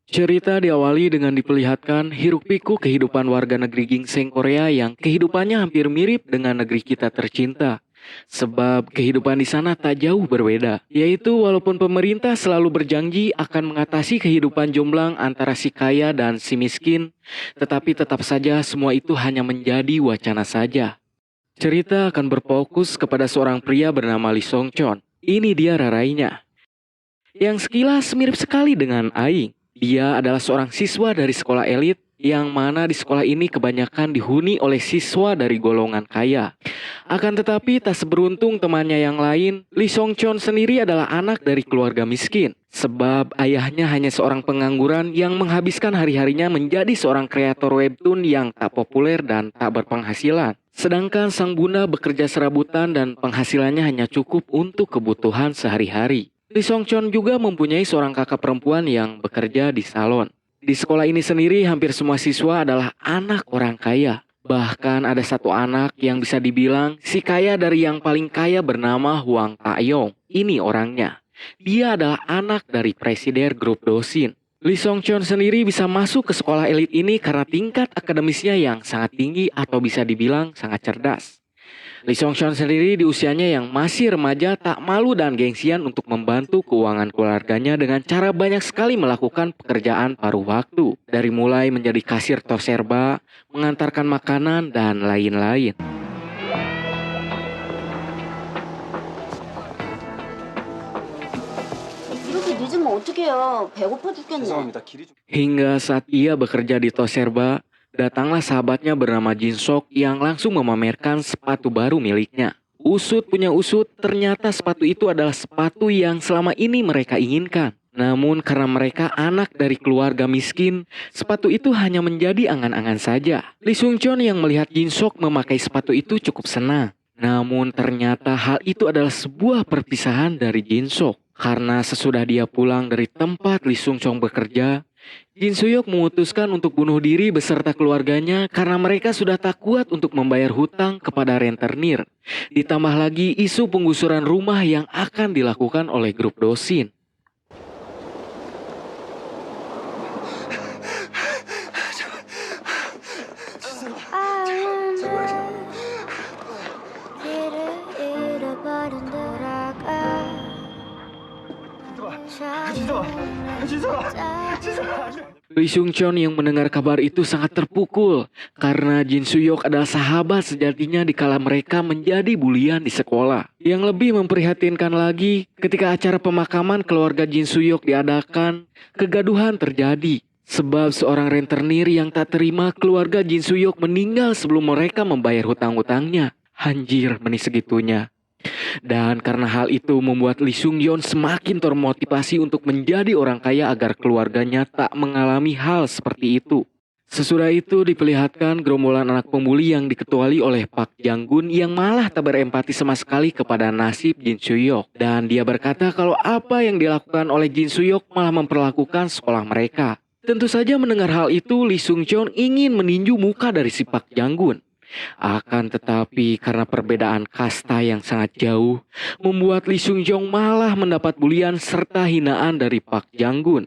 Cerita diawali dengan diperlihatkan hiruk-pikuk kehidupan warga negeri gingseng Korea yang kehidupannya hampir mirip dengan negeri kita tercinta. Sebab kehidupan di sana tak jauh berbeda, yaitu walaupun pemerintah selalu berjanji akan mengatasi kehidupan jomblang antara si kaya dan si miskin, tetapi tetap saja semua itu hanya menjadi wacana saja. Cerita akan berfokus kepada seorang pria bernama Lee Song Chon. Ini dia rarainya yang sekilas mirip sekali dengan Aing. Dia adalah seorang siswa dari sekolah elit yang mana di sekolah ini kebanyakan dihuni oleh siswa dari golongan kaya. Akan tetapi tak seberuntung temannya yang lain, Lee Song Chon sendiri adalah anak dari keluarga miskin. Sebab ayahnya hanya seorang pengangguran yang menghabiskan hari-harinya menjadi seorang kreator webtoon yang tak populer dan tak berpenghasilan. Sedangkan sang bunda bekerja serabutan dan penghasilannya hanya cukup untuk kebutuhan sehari-hari. Lee Song Chon juga mempunyai seorang kakak perempuan yang bekerja di salon. Di sekolah ini sendiri hampir semua siswa adalah anak orang kaya. Bahkan ada satu anak yang bisa dibilang si kaya dari yang paling kaya bernama Hwang Taeyong. Ini orangnya. Dia adalah anak dari presiden grup Dosin. Lee Song Chon sendiri bisa masuk ke sekolah elit ini karena tingkat akademisnya yang sangat tinggi atau bisa dibilang sangat cerdas. Lee Song Chon sendiri di usianya yang masih remaja tak malu dan gengsian untuk membantu keuangan keluarganya dengan cara banyak sekali melakukan pekerjaan paruh waktu. Dari mulai menjadi kasir tos serba, mengantarkan makanan, dan lain-lain. 이렇게 늦으면 어떡해요? 배고파 죽겠네. Hingga saat ia bekerja di tos serba, datanglah sahabatnya bernama Jin Sok yang langsung memamerkan sepatu baru miliknya. Usut punya usut, ternyata sepatu itu adalah sepatu yang selama ini mereka inginkan. Namun karena mereka anak dari keluarga miskin, sepatu itu hanya menjadi angan-angan saja. Lee Sung Chon yang melihat Jin Sok memakai sepatu itu cukup senang. Namun ternyata hal itu adalah sebuah perpisahan dari Jin Sok. Karena sesudah dia pulang dari tempat Lee Sung Chon bekerja, Jin Suyok memutuskan untuk bunuh diri beserta keluarganya karena mereka sudah tak kuat untuk membayar hutang kepada rentenir. Ditambah lagi isu penggusuran rumah yang akan dilakukan oleh grup Dosin. Lee Sung Chon yang mendengar kabar itu sangat terpukul karena Jin Suyok adalah sahabat sejatinya di kala mereka menjadi bulian di sekolah. Yang lebih memprihatinkan lagi, ketika acara pemakaman keluarga Jin Suyok diadakan, kegaduhan terjadi. Sebab seorang rentenir yang tak terima keluarga Jin Suyok meninggal sebelum mereka membayar hutang-hutangnya. Anjir, menis segitunya. Dan karena hal itu membuat Lee Sung Yeon semakin termotivasi untuk menjadi orang kaya agar keluarganya tak mengalami hal seperti itu. Sesudah itu diperlihatkan gerombolan anak pembuli yang diketuai oleh Park Jang Gun yang malah tak berempati sama sekali kepada nasib Jin Suyok. Dan dia berkata kalau apa yang dilakukan oleh Jin Suyok malah memperlakukan sekolah mereka. Tentu saja mendengar hal itu Lee Sung Cheon ingin meninju muka dari si Park Jang Gun. Akan tetapi karena perbedaan kasta yang sangat jauh, membuat Lee Sung Jong malah mendapat bulian serta hinaan dari Park Jang Gun.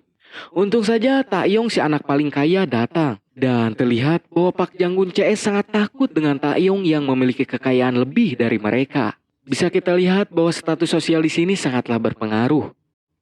Untung saja Taeyong si anak paling kaya datang. Dan terlihat bahwa Park Jang Gun CS sangat takut dengan Taeyong yang memiliki kekayaan lebih dari mereka. Bisa kita lihat bahwa status sosial di sini sangatlah berpengaruh.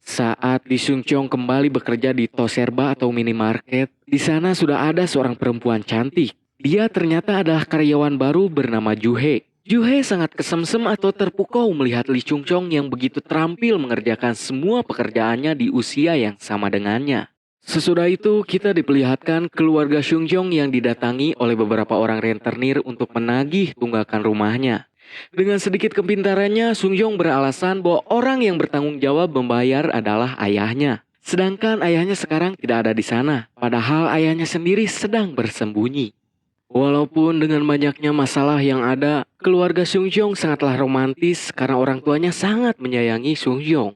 Saat Lee Sung Cheong kembali bekerja di Toserba atau minimarket, di sana sudah ada seorang perempuan cantik. Dia ternyata adalah karyawan baru bernama Juhe. Juhe sangat kesemsem atau terpukau melihat Lee Sung Cheong yang begitu terampil mengerjakan semua pekerjaannya di usia yang sama dengannya. Sesudah itu kita diperlihatkan keluarga Sung Cheong yang didatangi oleh beberapa orang rentenir untuk menagih tunggakan rumahnya. Dengan sedikit kepintarannya, Sung Cheong beralasan bahwa orang yang bertanggung jawab membayar adalah ayahnya. Sedangkan ayahnya sekarang tidak ada di sana, padahal ayahnya sendiri sedang bersembunyi. Walaupun dengan banyaknya masalah yang ada, keluarga Sung Cheong sangatlah romantis karena orang tuanya sangat menyayangi Sung Cheong.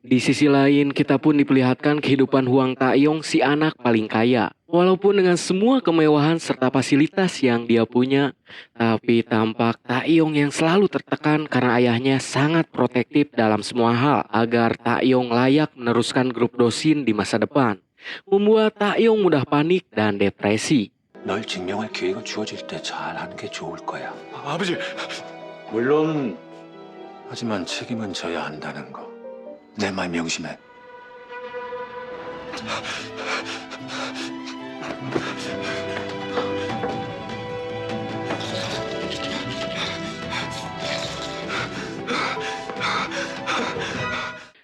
Di sisi lain, kita pun diperlihatkan kehidupan Hwang Taeyong si anak paling kaya. Walaupun dengan semua kemewahan serta fasilitas yang dia punya, tapi tampak Taeyong yang selalu tertekan karena ayahnya sangat protektif dalam semua hal agar Taeyong layak meneruskan grup Dosin di masa depan. membuat Taeyong mudah panik dan depresi. 널 증명할 기회가 주어질 때 잘하는 게 좋을 거야. 아버지, 물론 하지만 책임은 져야 한다는 거. 내 말 명심해.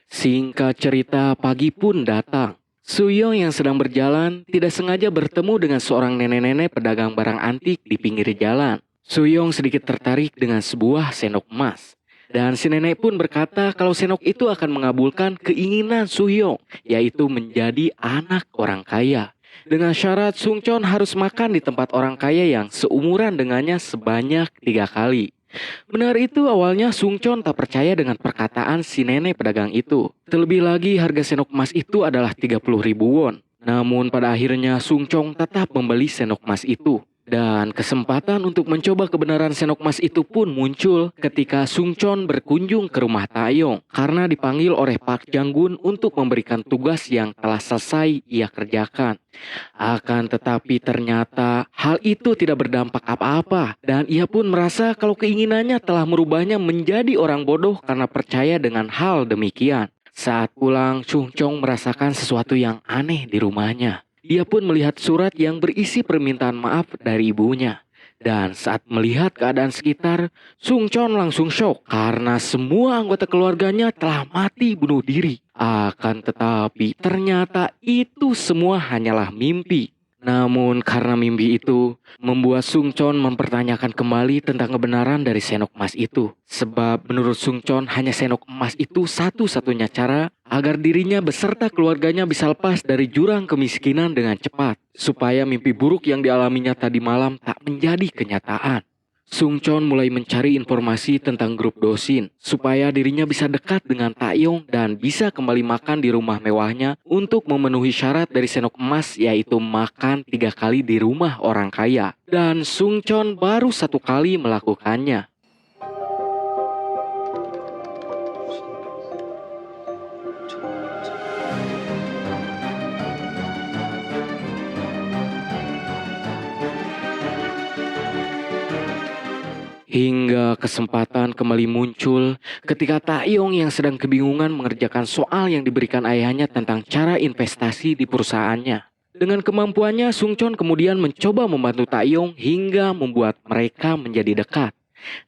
Singkat cerita, pagi pun datang. Suyong yang sedang berjalan tidak sengaja bertemu dengan seorang nenek-nenek pedagang barang antik di pinggir jalan. Suyong sedikit tertarik dengan sebuah sendok emas. Dan si nenek pun berkata kalau sendok itu akan mengabulkan keinginan Suyong, yaitu menjadi anak orang kaya. Dengan syarat Sungchon harus makan di tempat orang kaya yang seumuran dengannya sebanyak 3 kali. Benar itu awalnya Sungchon tak percaya dengan perkataan si nenek pedagang itu. Terlebih lagi harga sendok emas itu adalah 30.000 won. Namun pada akhirnya Sungchon tetap membeli sendok emas itu. Dan kesempatan untuk mencoba kebenaran sendok emas itu pun muncul ketika Sungchon berkunjung ke rumah Taeyong karena dipanggil oleh Park Jang-gun untuk memberikan tugas yang telah selesai ia kerjakan. Akan tetapi ternyata hal itu tidak berdampak apa-apa dan ia pun merasa kalau keinginannya telah merubahnya menjadi orang bodoh karena percaya dengan hal demikian. Saat pulang, Sungchon merasakan sesuatu yang aneh di rumahnya. Dia pun melihat surat yang berisi permintaan maaf dari ibunya. Dan saat melihat keadaan sekitar, Sungchon langsung shock karena semua anggota keluarganya telah mati bunuh diri. Akan tetapi ternyata itu semua hanyalah mimpi. Namun karena mimpi itu membuat Sungchon mempertanyakan kembali tentang kebenaran dari sendok emas itu. Sebab menurut Sungchon hanya sendok emas itu satu-satunya cara agar dirinya beserta keluarganya bisa lepas dari jurang kemiskinan dengan cepat. Supaya mimpi buruk yang dialaminya tadi malam tak menjadi kenyataan. Sungchon mulai mencari informasi tentang grup Dosin supaya dirinya bisa dekat dengan Taeyong dan bisa kembali makan di rumah mewahnya untuk memenuhi syarat dari sendok emas yaitu makan 3 kali di rumah orang kaya. Dan Sungchon baru 1 kali melakukannya. Hingga kesempatan kembali muncul ketika Taeyong yang sedang kebingungan mengerjakan soal yang diberikan ayahnya tentang cara investasi di perusahaannya. Dengan kemampuannya, Sungchon kemudian mencoba membantu Taeyong hingga membuat mereka menjadi dekat.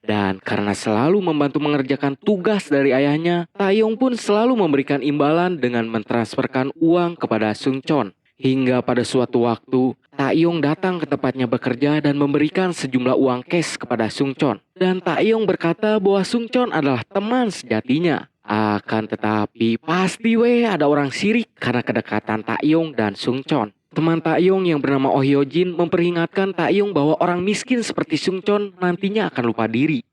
Dan karena selalu membantu mengerjakan tugas dari ayahnya, Taeyong pun selalu memberikan imbalan dengan mentransferkan uang kepada Sungchon. Hingga pada suatu waktu, Taeyong datang ke tempatnya bekerja dan memberikan sejumlah uang cash kepada Sungchon. Dan Taeyong berkata bahwa Sungchon adalah teman sejatinya. Akan tetapi pasti ada orang sirik karena kedekatan Taeyong dan Sungchon. Teman Taeyong yang bernama Oh Hyojin memperingatkan Taeyong bahwa orang miskin seperti Sungchon nantinya akan lupa diri.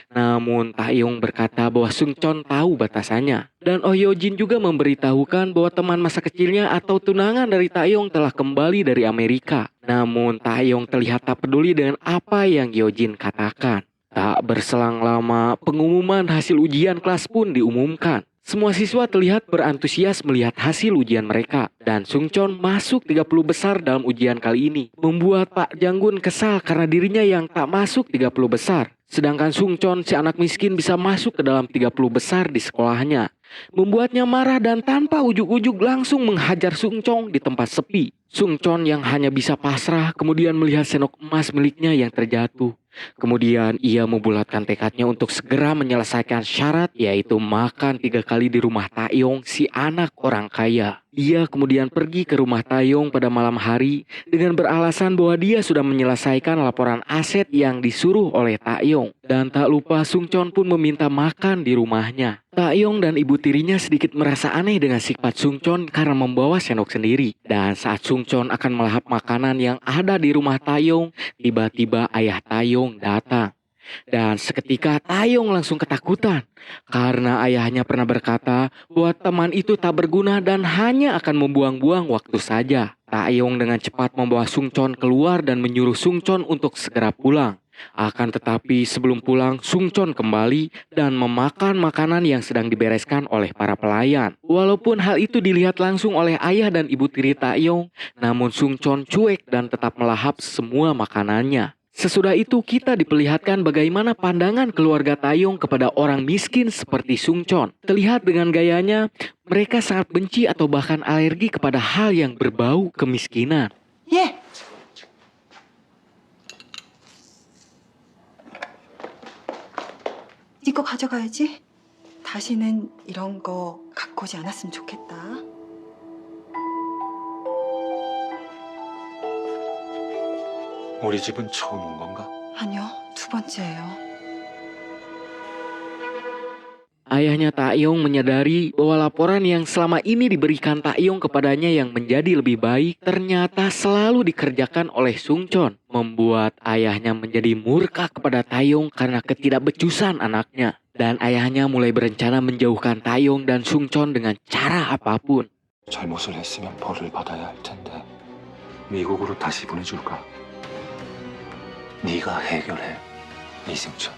Namun Taeyong berkata bahwa Sungchon tahu batasannya. Dan Oh Hyojin juga memberitahukan bahwa teman masa kecilnya atau tunangan dari Taeyong telah kembali dari Amerika. Namun Taeyong terlihat tak peduli dengan apa yang Hyojin katakan. Tak berselang lama, pengumuman hasil ujian kelas pun diumumkan. Semua siswa terlihat berantusias melihat hasil ujian mereka. Dan Sungchon masuk 30 besar dalam ujian kali ini. Membuat Pak Jang-gun kesal karena dirinya yang tak masuk 30 besar. Sedangkan Sungchon si anak miskin bisa masuk ke dalam 30 besar di sekolahnya. Membuatnya marah dan tanpa ujuk-ujuk langsung menghajar Sungchon di tempat sepi. Sungchon yang hanya bisa pasrah kemudian melihat sendok emas miliknya yang terjatuh. Kemudian ia membulatkan tekadnya untuk segera menyelesaikan syarat yaitu makan 3 kali di rumah Taeyong si anak orang kaya. Ia kemudian pergi ke rumah Taeyong pada malam hari dengan beralasan bahwa dia sudah menyelesaikan laporan aset yang disuruh oleh Taeyong. Dan tak lupa Sungchon pun meminta makan di rumahnya. Taeyong dan ibu tirinya sedikit merasa aneh dengan sifat Sungchon karena membawa sendok sendiri. Dan saat Sungchon akan melahap makanan yang ada di rumah Taeyong, tiba-tiba ayah Taeyong datang. Dan seketika Taeyong langsung ketakutan karena ayahnya pernah berkata bahwa teman itu tak berguna dan hanya akan membuang-buang waktu saja. Taeyong dengan cepat membawa Sungchon keluar dan menyuruh Sungchon untuk segera pulang. Akan tetapi sebelum pulang, Sung Chon kembali dan memakan makanan yang sedang dibereskan oleh para pelayan. Walaupun hal itu dilihat langsung oleh ayah dan ibu tiri Taeyong, namun Sung Chon cuek dan tetap melahap semua makanannya. Sesudah itu kita diperlihatkan bagaimana pandangan keluarga Taeyong kepada orang miskin seperti Sung Chon. Terlihat dengan gayanya, mereka sangat benci atau bahkan alergi kepada hal yang berbau kemiskinan. 예. 이거 가져가야지. 다시는 이런 거 갖고 오지 않았으면 좋겠다. 우리 집은 처음 온 건가? 아니요, 두 번째예요. Ayahnya Taeyong menyadari bahwa laporan yang selama ini diberikan Taeyong kepadanya yang menjadi lebih baik ternyata selalu dikerjakan oleh Sung Chon, membuat ayahnya menjadi murka kepada Taeyong karena ketidakbecusan anaknya. Dan ayahnya mulai berencana menjauhkan Taeyong dan Sung Chon dengan cara apapun. 잘못을 했으면 벌을 받아야 할 텐데 미국으로 다시 보내줄까? 네가 해결해, 이승천.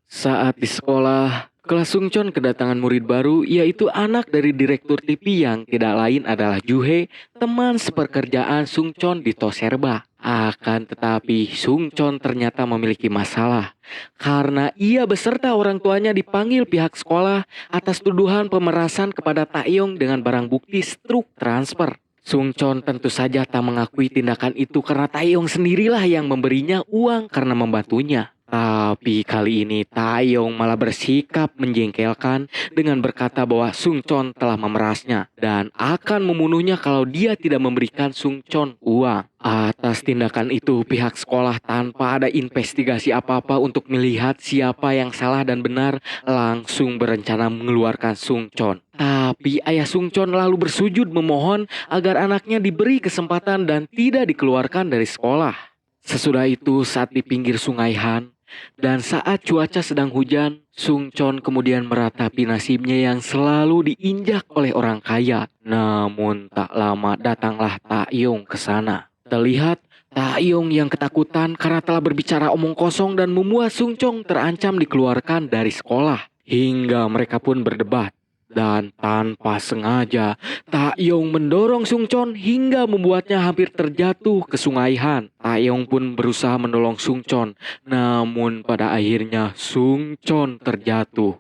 Saat di sekolah, kelas Sung Chon kedatangan murid baru, yaitu anak dari direktur TV yang tidak lain adalah Juhe, teman sepekerjaan Sung Chon di Toserba. Akan tetapi Sung Chon ternyata memiliki masalah karena ia beserta orang tuanya dipanggil pihak sekolah atas tuduhan pemerasan kepada Taeyong dengan barang bukti truk transfer. Sung Chon tentu saja tak mengakui tindakan itu karena Taeyong sendirilah yang memberinya uang karena membantunya. Tapi kali ini Taeyong malah bersikap menjengkelkan dengan berkata bahwa Sung Chon telah memerasnya dan akan membunuhnya kalau dia tidak memberikan Sung Chon uang. Atas tindakan itu pihak sekolah tanpa ada investigasi apa-apa untuk melihat siapa yang salah dan benar langsung berencana mengeluarkan Sung Chon. Tapi ayah Sung Chon lalu bersujud memohon agar anaknya diberi kesempatan dan tidak dikeluarkan dari sekolah. Sesudah itu saat di pinggir sungai Han dan saat cuaca sedang hujan, Sung Chon kemudian meratapi nasibnya yang selalu diinjak oleh orang kaya. Namun tak lama datanglah Taeyong ke sana. Terlihat Taeyong yang ketakutan karena telah berbicara omong kosong dan membuat Sung Chon terancam dikeluarkan dari sekolah. Hingga mereka pun berdebat. Dan tanpa sengaja, Taeyong mendorong Sung Chon hingga membuatnya hampir terjatuh ke sungai Han. Taeyong pun berusaha menolong Sung Chon, namun pada akhirnya Sung Chon terjatuh.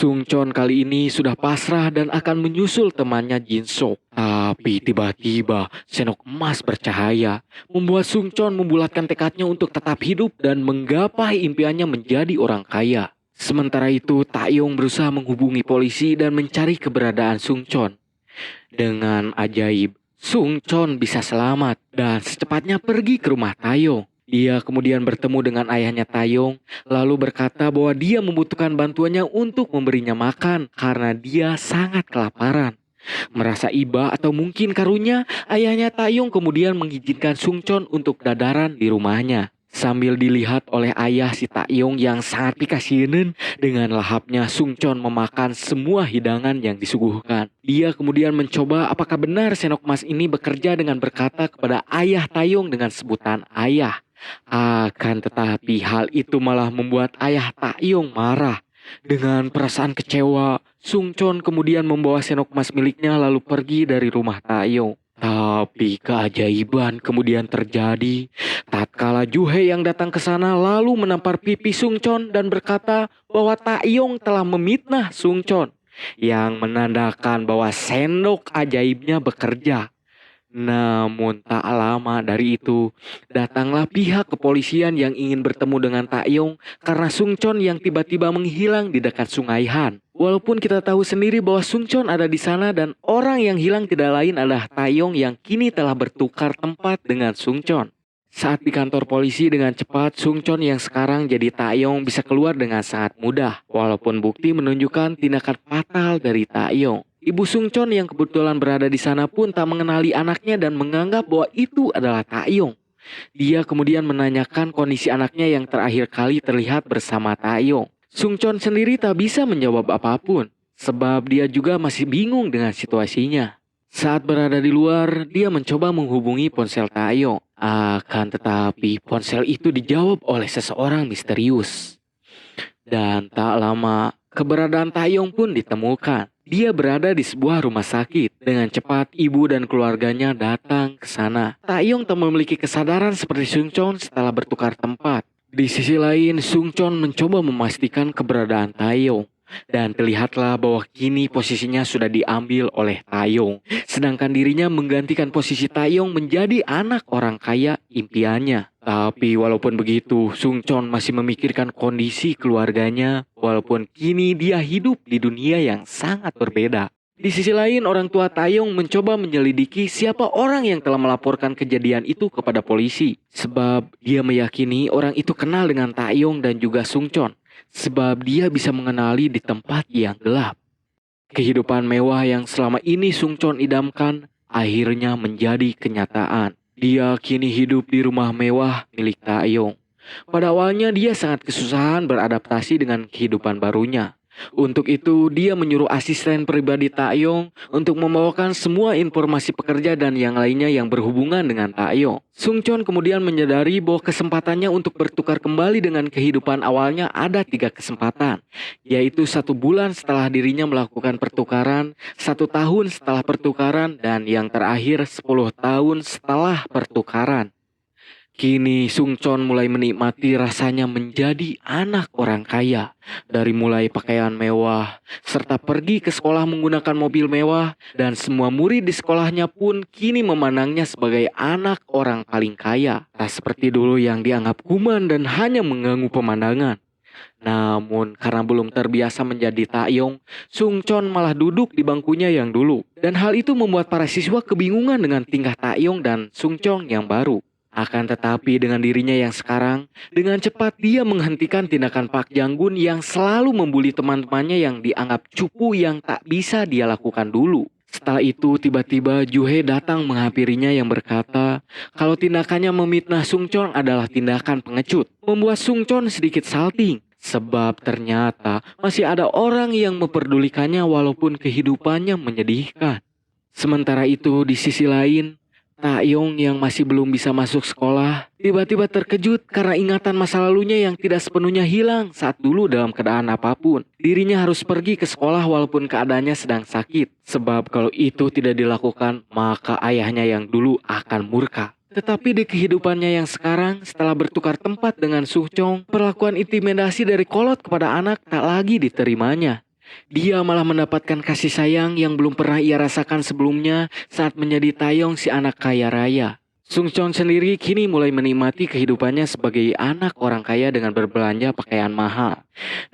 Sung Chon kali ini sudah pasrah dan akan menyusul temannya Jin Sok. Tapi tiba-tiba senok emas bercahaya membuat Sung Chon membulatkan tekadnya untuk tetap hidup dan menggapai impiannya menjadi orang kaya. Sementara itu Taeyong berusaha menghubungi polisi dan mencari keberadaan Sung Chon. Dengan ajaib, Sung Chon bisa selamat dan secepatnya pergi ke rumah Taeyong. Dia kemudian bertemu dengan ayahnya Taeyong, lalu berkata bahwa dia membutuhkan bantuannya untuk memberinya makan karena dia sangat kelaparan. Merasa iba atau mungkin karunya, ayahnya Taeyong kemudian mengizinkan Sung Chon untuk dadaran di rumahnya. Sambil dilihat oleh ayah si Taeyong yang sangat pikasieun, dengan lahapnya Sung Chon memakan semua hidangan yang disuguhkan. Dia kemudian mencoba apakah benar senok emas ini bekerja dengan berkata kepada ayah Taeyong dengan sebutan ayah. Akan tetapi hal itu malah membuat ayah Taeyong marah. Dengan perasaan kecewa, Sung Chon kemudian membawa senok emas miliknya lalu pergi dari rumah Taeyong. Tapi keajaiban kemudian terjadi. Tatkala Juhe yang datang ke sana lalu menampar pipi Sung Chon dan berkata bahwa Taeyong telah memitnah Sung Chon, yang menandakan bahwa sendok ajaibnya bekerja. Namun tak lama dari itu, datanglah pihak kepolisian yang ingin bertemu dengan Taeyong karena Sung Chon yang tiba-tiba menghilang di dekat sungai Han. Walaupun kita tahu sendiri bahwa Sung Chon ada di sana dan orang yang hilang tidak lain adalah Taeyong yang kini telah bertukar tempat dengan Sung Chon. Saat di kantor polisi dengan cepat, Sung Chon yang sekarang jadi Taeyong bisa keluar dengan sangat mudah. Walaupun bukti menunjukkan tindakan fatal dari Taeyong. Ibu Sung Chon yang kebetulan berada di sana pun tak mengenali anaknya dan menganggap bahwa itu adalah Taeyong. Dia kemudian menanyakan kondisi anaknya yang terakhir kali terlihat bersama Taeyong. Sungchon sendiri tak bisa menjawab apapun, sebab dia juga masih bingung dengan situasinya. Saat berada di luar, dia mencoba menghubungi ponsel Taeyong. Akan tetapi ponsel itu dijawab oleh seseorang misterius. Dan tak lama, keberadaan Taeyong pun ditemukan. Dia berada di sebuah rumah sakit. Dengan cepat, ibu dan keluarganya datang ke sana. Taeyong tak memiliki kesadaran seperti Sungchon setelah bertukar tempat. Di sisi lain, Sungchon mencoba memastikan keberadaan Taeyong. Dan terlihatlah bahwa kini posisinya sudah diambil oleh Taeyong. Sedangkan dirinya menggantikan posisi Taeyong menjadi anak orang kaya impiannya. Tapi walaupun begitu, Sungchon masih memikirkan kondisi keluarganya. Walaupun kini dia hidup di dunia yang sangat berbeda. Di sisi lain, orang tua Taeyong mencoba menyelidiki siapa orang yang telah melaporkan kejadian itu kepada polisi. Sebab dia meyakini orang itu kenal dengan Taeyong dan juga Sungchon. Sebab dia bisa mengenali di tempat yang gelap. Kehidupan mewah yang selama ini Sungchon idamkan akhirnya menjadi kenyataan. Dia kini hidup di rumah mewah milik Taeyong. Pada awalnya dia sangat kesusahan beradaptasi dengan kehidupan barunya. Untuk itu dia menyuruh asisten pribadi Taeyong untuk membawakan semua informasi pekerja dan yang lainnya yang berhubungan dengan Taeyong. Sungchon kemudian menyadari bahwa kesempatannya untuk bertukar kembali dengan kehidupan awalnya ada 3 kesempatan, yaitu 1 bulan setelah dirinya melakukan pertukaran, 1 tahun setelah pertukaran, dan yang terakhir 10 tahun setelah pertukaran. Kini Sungchon mulai menikmati rasanya menjadi anak orang kaya. Dari mulai pakaian mewah, serta pergi ke sekolah menggunakan mobil mewah, dan semua murid di sekolahnya pun kini memandangnya sebagai anak orang paling kaya. Tak seperti dulu yang dianggap kuman dan hanya mengganggu pemandangan. Namun karena belum terbiasa menjadi Taeyong, Sungchon malah duduk di bangkunya yang dulu. Dan hal itu membuat para siswa kebingungan dengan tingkah Taeyong dan Sungchon yang baru. Akan tetapi dengan dirinya yang sekarang, dengan cepat dia menghentikan tindakan Park Jang-gun yang selalu membuli teman-temannya yang dianggap cupu yang tak bisa dia lakukan dulu. Setelah itu tiba-tiba Juhe datang menghampirinya yang berkata kalau tindakannya memfitnah Sungchon adalah tindakan pengecut. Membuat Sungchon sedikit salting, sebab ternyata masih ada orang yang memperdulikannya walaupun kehidupannya menyedihkan. Sementara itu di sisi lain, Taeyong yang masih belum bisa masuk sekolah tiba-tiba terkejut karena ingatan masa lalunya yang tidak sepenuhnya hilang saat dulu dalam keadaan apapun. Dirinya harus pergi ke sekolah walaupun keadaannya sedang sakit. Sebab kalau itu tidak dilakukan, maka ayahnya yang dulu akan murka. Tetapi di kehidupannya yang sekarang, setelah bertukar tempat dengan Sungchon, perlakuan intimidasi dari kolot kepada anak tak lagi diterimanya. Dia malah mendapatkan kasih sayang yang belum pernah ia rasakan sebelumnya saat menjadi Taeyong si anak kaya raya. Sungchon sendiri kini mulai menikmati kehidupannya sebagai anak orang kaya dengan berbelanja pakaian mahal.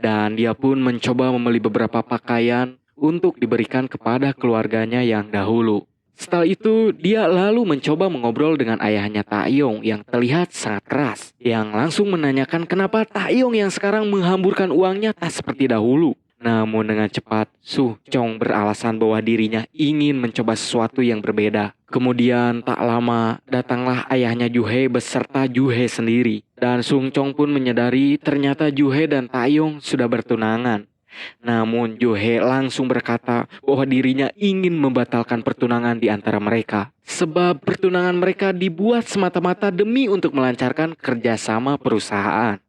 Dan dia pun mencoba membeli beberapa pakaian untuk diberikan kepada keluarganya yang dahulu. Setelah itu, dia lalu mencoba mengobrol dengan ayahnya Taeyong yang terlihat sangat keras. Yang langsung menanyakan kenapa Taeyong yang sekarang menghamburkan uangnya tak seperti dahulu. Namun dengan cepat, Sungchon beralasan bahwa dirinya ingin mencoba sesuatu yang berbeda. Kemudian tak lama, datanglah ayahnya Juhe beserta Juhe sendiri. Dan Sungchon pun menyadari ternyata Juhe dan Taeyong sudah bertunangan. Namun Juhe langsung berkata bahwa dirinya ingin membatalkan pertunangan di antara mereka. Sebab pertunangan mereka dibuat semata-mata demi untuk melancarkan kerjasama perusahaan.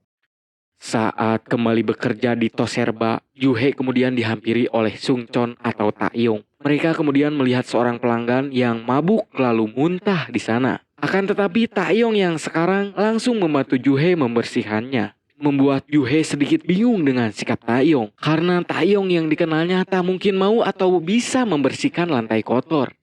Saat kembali bekerja di Toserba, Juhe kemudian dihampiri oleh Sungchon atau Taeyong. Mereka kemudian melihat seorang pelanggan yang mabuk lalu muntah di sana. Akan tetapi Taeyong yang sekarang langsung membantu Juhe membersihkannya. Membuat Juhe sedikit bingung dengan sikap Taeyong. Karena Taeyong yang dikenalnya tak mungkin mau atau bisa membersihkan lantai kotor.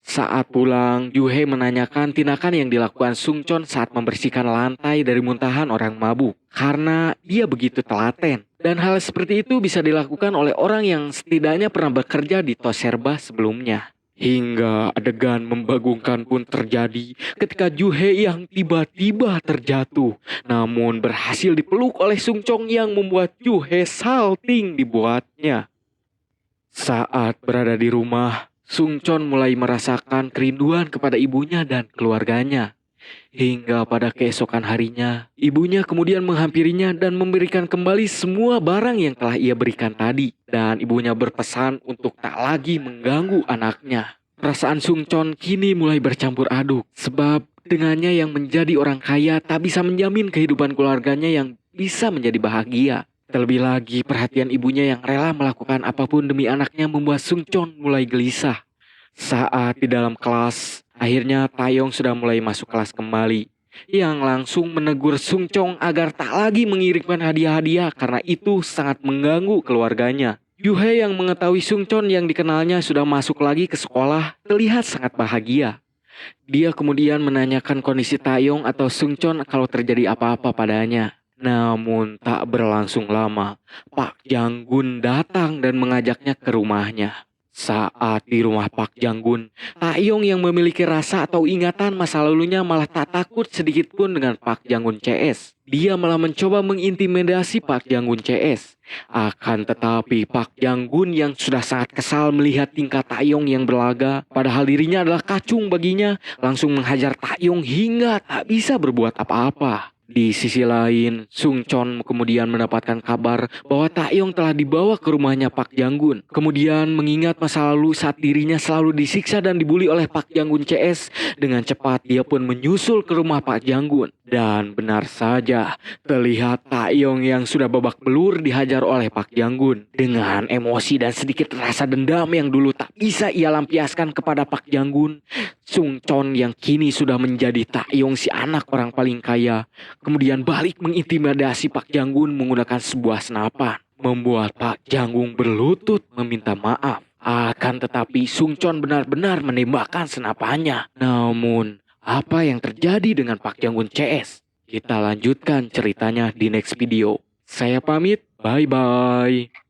Saat pulang, Juhe menanyakan tindakan yang dilakukan Sungchon saat membersihkan lantai dari muntahan orang mabuk. Karena dia begitu telaten. Dan hal seperti itu bisa dilakukan oleh orang yang setidaknya pernah bekerja di Toserba sebelumnya. Hingga adegan membagongkan pun terjadi ketika Juhe yang tiba-tiba terjatuh. Namun berhasil dipeluk oleh Sungchon yang membuat Juhe salting dibuatnya. Saat berada di rumah, Sungchon mulai merasakan kerinduan kepada ibunya dan keluarganya. Hingga pada keesokan harinya, ibunya kemudian menghampirinya dan memberikan kembali semua barang yang telah ia berikan tadi. Dan ibunya berpesan untuk tak lagi mengganggu anaknya. Perasaan Sung Chon kini mulai bercampur aduk, sebab dengannya yang menjadi orang kaya tak bisa menjamin kehidupan keluarganya yang bisa menjadi bahagia. Terlebih lagi perhatian ibunya yang rela melakukan apapun demi anaknya membuat Sung Chon mulai gelisah. Saat di dalam kelas, akhirnya Taeyong sudah mulai masuk kelas kembali. Yang langsung menegur Sung Chon agar tak lagi mengirimkan hadiah-hadiah karena itu sangat mengganggu keluarganya. Yuhei yang mengetahui Sung Chon yang dikenalnya sudah masuk lagi ke sekolah terlihat sangat bahagia. Dia kemudian menanyakan kondisi Taeyong atau Sung Chon kalau terjadi apa-apa padanya. Namun tak berlangsung lama, Pak Janggun datang dan mengajaknya ke rumahnya. Saat di rumah Pak Janggun, Taeyong yang memiliki rasa atau ingatan masa lalunya malah tak takut sedikit pun dengan Pak Janggun CS. Dia malah mencoba mengintimidasi Pak Janggun CS. Akan tetapi Pak Janggun yang sudah sangat kesal melihat tingkah Taeyong yang berlaga, padahal dirinya adalah kacung baginya, langsung menghajar Taeyong hingga tak bisa berbuat apa-apa. Di sisi lain, Sung Chon kemudian mendapatkan kabar bahwa Taeyong telah dibawa ke rumahnya Pak Janggun. Kemudian mengingat masa lalu saat dirinya selalu disiksa dan dibully oleh Pak Janggun CS, dengan cepat dia pun menyusul ke rumah Pak Janggun. Dan benar saja, terlihat Taeyong yang sudah babak belur dihajar oleh Pak Janggun. Dengan emosi dan sedikit rasa dendam yang dulu tak bisa ia lampiaskan kepada Pak Janggun, Sung Chon yang kini sudah menjadi Taeyong si anak orang paling kaya, kemudian balik mengintimidasi Pak Janggun menggunakan sebuah senapan, membuat Pak Janggun berlutut meminta maaf. Akan tetapi Sung Chon benar-benar menembakkan senapannya. Namun, apa yang terjadi dengan Pak Janggun CS? Kita lanjutkan ceritanya di next video. Saya pamit, bye-bye.